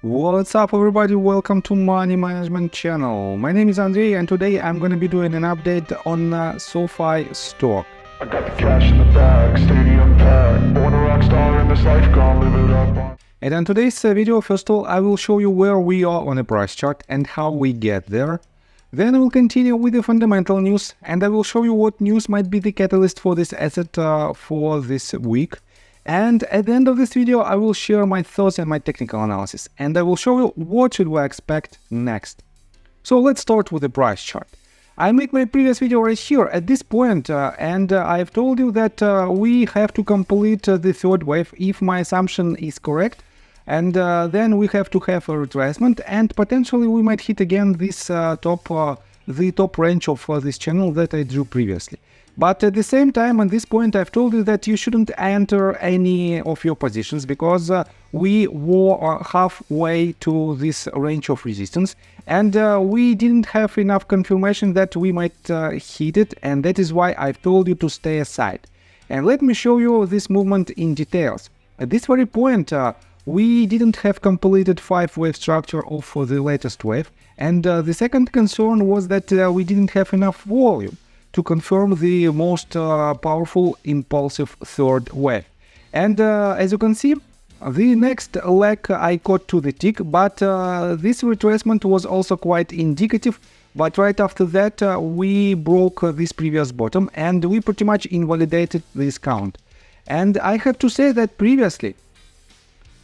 What's up everybody, welcome to Money Management channel. My name is Andrei and today I'm going to be doing an update on SoFi stock. I got the cash in the bag, stadium packed, born a rock star in this life, gonna live it up. And in today's video, first of all, I will show you where we are on a price chart and how we get there. Then I will continue with the fundamental news and I will show you what news might be the catalyst for this asset for this week. And at the end of this video, I will share my thoughts and my technical analysis, and I will show you what should we expect next. So let's start with the price chart. I made my previous video right here at this point, and I've told you that we have to complete the third wave if my assumption is correct, and then we have to have a retracement, and potentially we might hit again this the top range of this channel that I drew previously. But at the same time, at this point, I've told you that you shouldn't enter any of your positions because we were halfway to this range of resistance and we didn't have enough confirmation that we might hit it, and that is why I've told you to stay aside. And let me show you this movement in details. At this very point, we didn't have completed 5-wave structure of the latest wave, and the second concern was that we didn't have enough volume to confirm the most powerful impulsive third wave. And as you can see, the next leg I caught to the tick, but this retracement was also quite indicative. But right after that we broke this previous bottom and we pretty much invalidated this count. And I have to say that previously,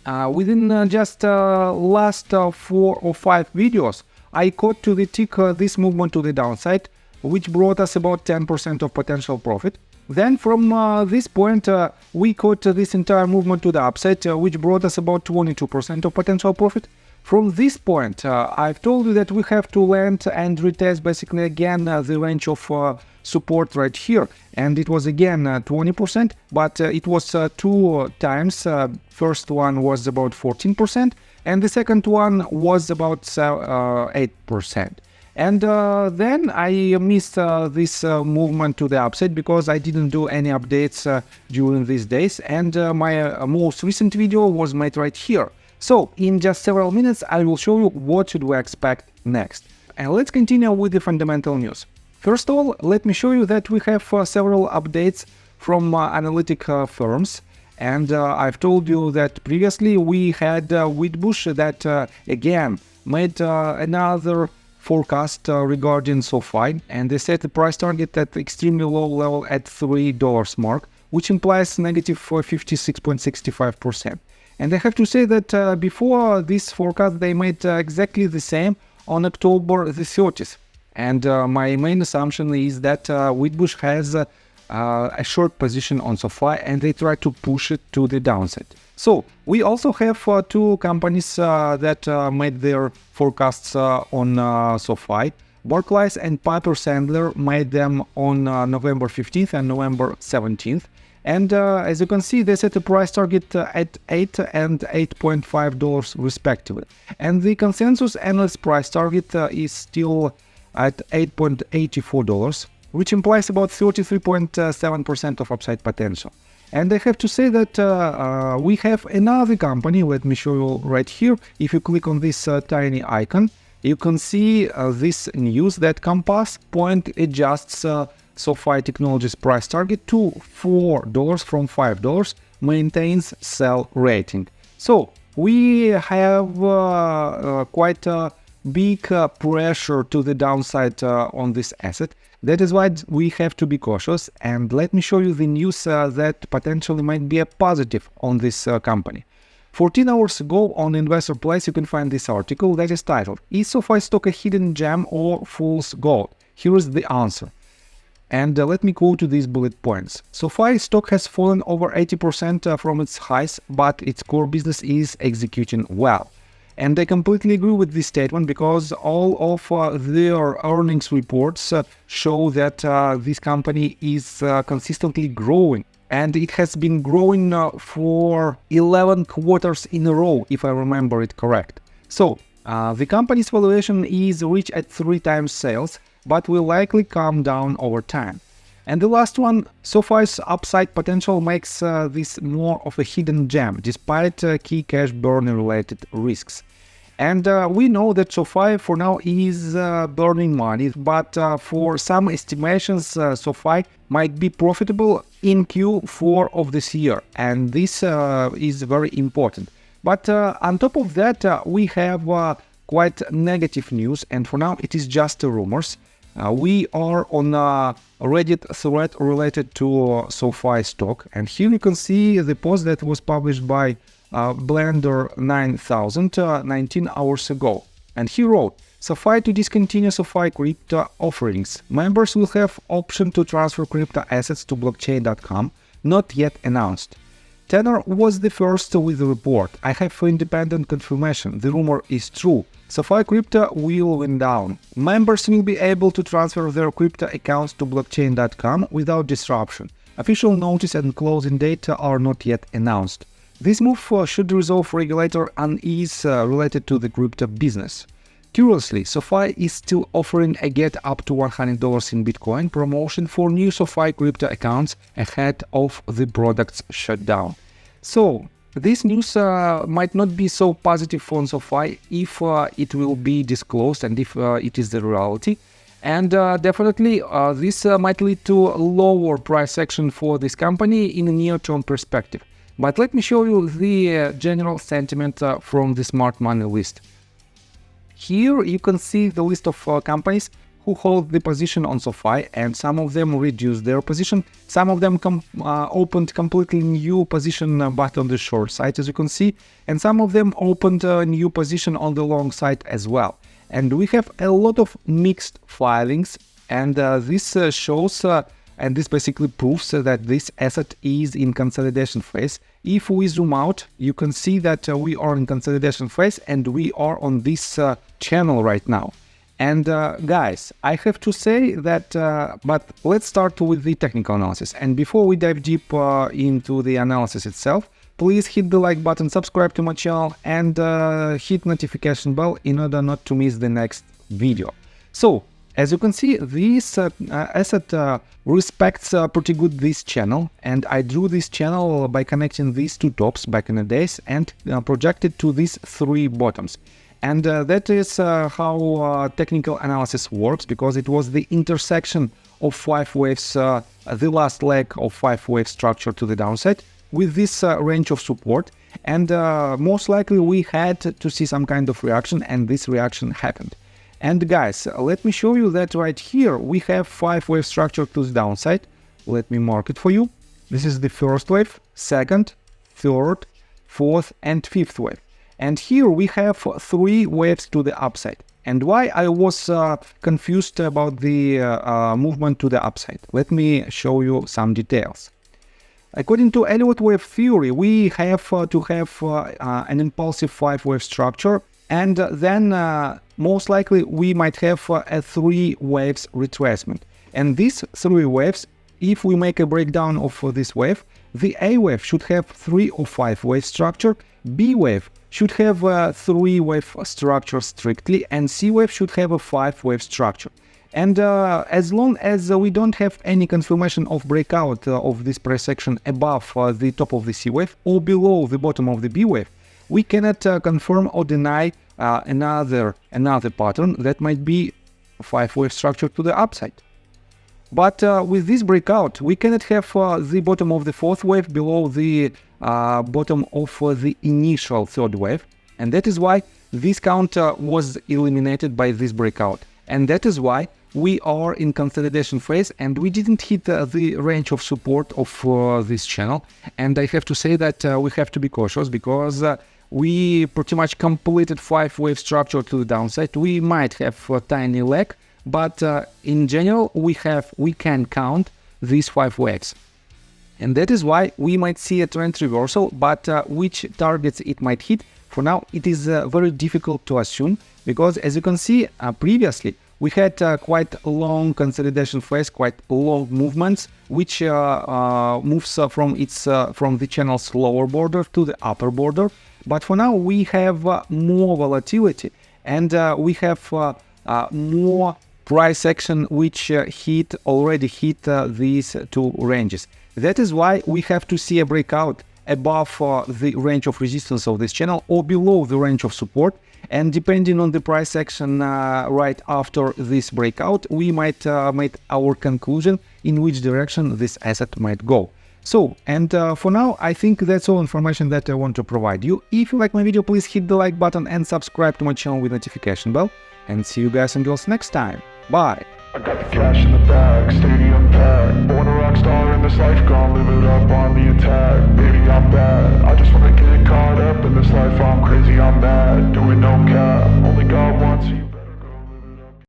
within just last 4 or 5 videos, I caught to the tick this movement to the downside, which brought us about 10% of potential profit. Then from this point, we caught this entire movement to the upside, which brought us about 22% of potential profit. From this point, I've told you that we have to land and retest basically again the range of support right here. And it was again 20%, but it was 2 times. First one was about 14%, and the second one was about 8%. And then I missed this movement to the upside because I didn't do any updates during these days, and my most recent video was made right here. So in just several minutes I will show you what should we expect next. And let's continue with the fundamental news. First of all, let me show you that we have several updates from analytic firms. And I've told you that previously we had Wedbush that again made another forecast regarding SoFi, and they set the price target at extremely low level at $3 mark, which implies negative 56.65%. And I have to say that before this forecast they made exactly the same on October the 30th. And my main assumption is that Wedbush has a short position on SoFi and they try to push it to the downside. So we also have 2 companies that made their forecasts on SoFi. Barclays and Piper Sandler made them on November 15th and November 17th. And as you can see, they set a price target at $8 and $8.5 respectively. And the consensus analyst price target is still at $8.84, which implies about 33.7% of upside potential. And I have to say that we have another company. Let me show you right here. If you click on this tiny icon, you can see this news that Compass Point adjusts SoFi Technologies price target to $4 from $5, maintains sell rating. So we have quite a big pressure to the downside on this asset. That is why we have to be cautious, and let me show you the news that potentially might be a positive on this company. 14 hours ago on Investor Place you can find this article that is titled, "Is SoFi stock a hidden gem or fool's gold?" Here is the answer. And let me quote to these bullet points. SoFi stock has fallen over 80% from its highs, but its core business is executing well. And I completely agree with this statement because all of their earnings reports show that this company is consistently growing. And it has been growing for 11 quarters in a row, if I remember it correct. So the company's valuation is reached at 3 times sales, but will likely come down over time. And the last one, SoFi's upside potential makes this more of a hidden gem, despite key cash burn related risks. And we know that SoFi for now is burning money, but for some estimations, SoFi might be profitable in Q4 of this year, and this is very important. But on top of that, we have quite negative news, and for now it is just rumors. We are on a Reddit thread related to SoFi stock, and here you can see the post that was published by Blender 9000 19 hours ago. And he wrote, SoFi to discontinue SoFi crypto offerings. Members will have option to transfer crypto assets to blockchain.com, not yet announced. Tenor was the first with the report. I have independent confirmation. The rumor is true. SoFi crypto will wind down. Members will be able to transfer their crypto accounts to blockchain.com without disruption. Official notice and closing date are not yet announced. This move should resolve regulator unease related to the crypto business. Curiously, SoFi is still offering a get up to $100 in Bitcoin promotion for new SoFi crypto accounts ahead of the product's shutdown. So, this news might not be so positive for SoFi if it will be disclosed and if it is the reality. And definitely this might lead to a lower price action for this company in a near-term perspective. But let me show you the general sentiment from the smart money list. Here you can see the list of companies who hold the position on SoFi, and some of them reduced their position, some of them opened completely new position but on the short side, as you can see, and some of them opened a new position on the long side as well. And we have a lot of mixed filings, and this shows and this basically proves that this asset is in consolidation phase. If we zoom out, you can see that we are in consolidation phase and we are on this channel right now. And guys, I have to say that, but let's start with the technical analysis. And before we dive deep into the analysis itself, please hit the like button, subscribe to my channel, and hit notification bell in order not to miss the next video. So, as you can see, this asset respects pretty good this channel, and I drew this channel by connecting these two tops back in the days and projected to these three bottoms. And that is how technical analysis works, because it was the intersection of 5 waves, the last leg of 5 wave structure to the downside with this range of support. And most likely we had to see some kind of reaction, and this reaction happened. And guys, let me show you that right here we have 5 wave structure to the downside. Let me mark it for you. This is the first wave, second, third, fourth, and fifth wave. And here we have 3 waves to the upside. And why I was confused about the movement to the upside? Let me show you some details. According to Elliott wave theory, we have to have an impulsive 5 wave structure, and then most likely we might have a 3 waves retracement. And these 3 waves, if we make a breakdown of this wave, the A wave should have 3 or 5 wave structure, B wave should have a 3 wave structure strictly, and C wave should have a 5 wave structure. And as long as we don't have any confirmation of breakout of this price action above the top of the C wave or below the bottom of the B wave, we cannot confirm or deny another pattern that might be a 5 wave structure to the upside. But with this breakout, we cannot have the bottom of the 4th wave below the bottom of the initial 3rd wave, and that is why this counter was eliminated by this breakout. And that is why we are in consolidation phase and we didn't hit the range of support of this channel. And I have to say that we have to be cautious, because we pretty much completed 5 wave structure to the downside. We might have a tiny lag, but in general we can count these 5 waves. And that is why we might see a trend reversal, but which targets it might hit, for now it is very difficult to assume, because as you can see previously we had quite a long consolidation phase, quite long movements, which moves from the channel's lower border to the upper border. But for now we have more volatility, and we have more price action which already hit these 2 ranges. That is why we have to see a breakout above the range of resistance of this channel or below the range of support, and depending on the price action right after this breakout, we might make our conclusion in which direction this asset might go. So, and for now, I think that's all information that I want to provide you. If you like my video, please hit the like button and subscribe to my channel with notification bell, and see you guys and girls next time. Bye! I got the cash in the bag, stadium packed. Born a rock star in this life, gone live it up on the